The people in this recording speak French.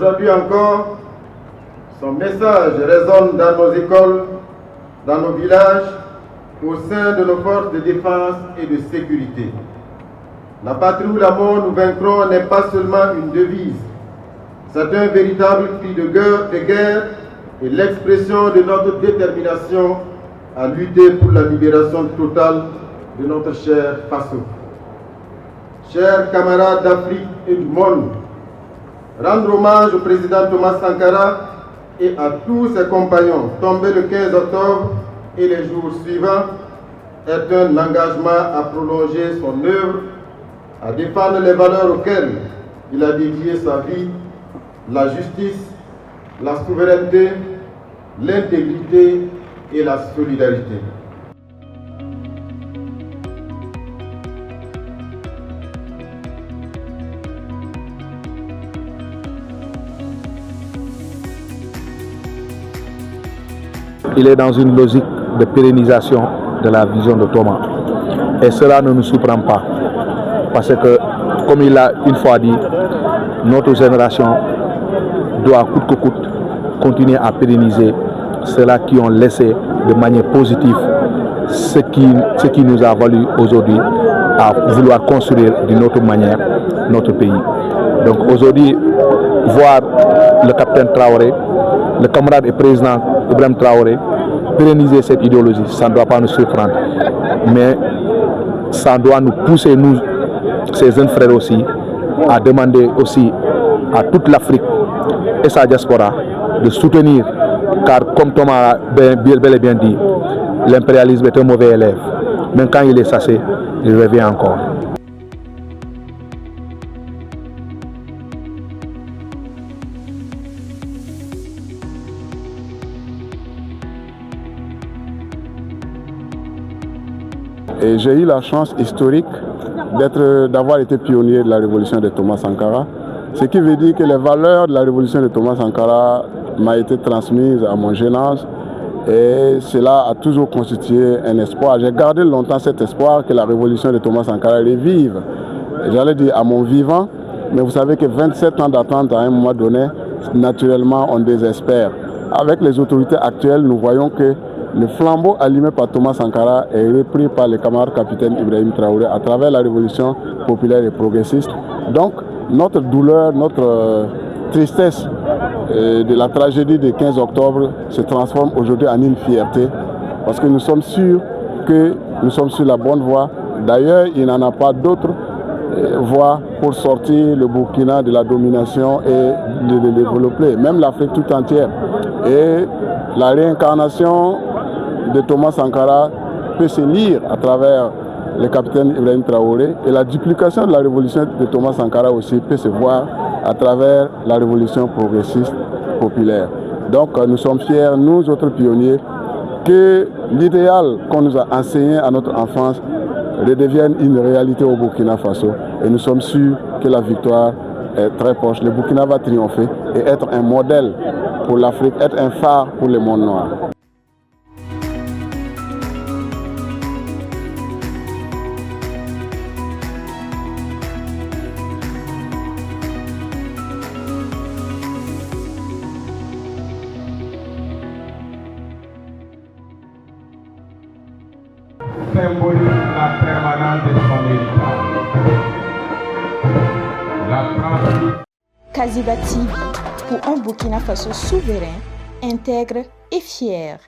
Aujourd'hui encore, son message résonne dans nos écoles, dans nos villages, au sein de nos forces de défense et de sécurité. La patrie ou la mort, nous vaincrons n'est pas seulement une devise. C'est un véritable cri de guerre et l'expression de notre détermination à lutter pour la libération totale de notre cher Faso. Chers camarades d'Afrique et du monde, rendre hommage au président Thomas Sankara et à tous ses compagnons tombés le 15 octobre et les jours suivants est un engagement à prolonger son œuvre, à défendre les valeurs auxquelles il a dédié sa vie, la justice, la souveraineté, l'intégrité et la solidarité. Il est dans une logique de pérennisation de la vision de Thomas. Et cela ne nous surprend pas. Parce que, comme il l'a une fois dit, notre génération doit coûte que coûte continuer à pérenniser ceux-là qui ont laissé de manière positive ce qui nous a valu aujourd'hui à vouloir construire d'une autre manière notre pays. Donc aujourd'hui, voir le capitaine Traoré, le camarade et président Ibrahim Traoré, pérenniser cette idéologie, ça ne doit pas nous surprendre. Mais ça doit nous pousser, nous, ses jeunes frères aussi, à demander aussi à toute l'Afrique et sa diaspora de soutenir, car comme Thomas a bel et bien dit, l'impérialisme est un mauvais élève. Même quand il est chassé, il revient encore. Et j'ai eu la chance historique d'avoir été pionnier de la révolution de Thomas Sankara, ce qui veut dire que les valeurs de la révolution de Thomas Sankara m'ont été transmises à mon jeune âge et cela a toujours constitué un espoir. J'ai gardé longtemps cet espoir que la révolution de Thomas Sankara revive. J'allais dire à mon vivant, mais vous savez que 27 ans d'attente à un moment donné, naturellement on désespère. Avec les autorités actuelles, nous voyons que le flambeau allumé par Thomas Sankara est repris par le camarade capitaine Ibrahim Traoré à travers la révolution populaire et progressiste. Donc, notre douleur, notre tristesse de la tragédie du 15 octobre se transforme aujourd'hui en une fierté parce que nous sommes sûrs que nous sommes sur la bonne voie. D'ailleurs, il n'en a pas d'autre voie pour sortir le Burkina de la domination et de le développer, même l'Afrique tout entière. Et la réincarnation de Thomas Sankara peut se lire à travers le capitaine Ibrahim Traoré et la duplication de la révolution de Thomas Sankara aussi peut se voir à travers la révolution progressiste populaire. Donc nous sommes fiers, nous autres pionniers, que l'idéal qu'on nous a enseigné à notre enfance redevienne une réalité au Burkina Faso et nous sommes sûrs que la victoire est très proche. Le Burkina va triompher et être un modèle pour l'Afrique, être un phare pour le monde noir. Symbolise la permanence de son héritage. La transmission. Kaziba TV, pour un Burkina Faso souverain, intègre et fier.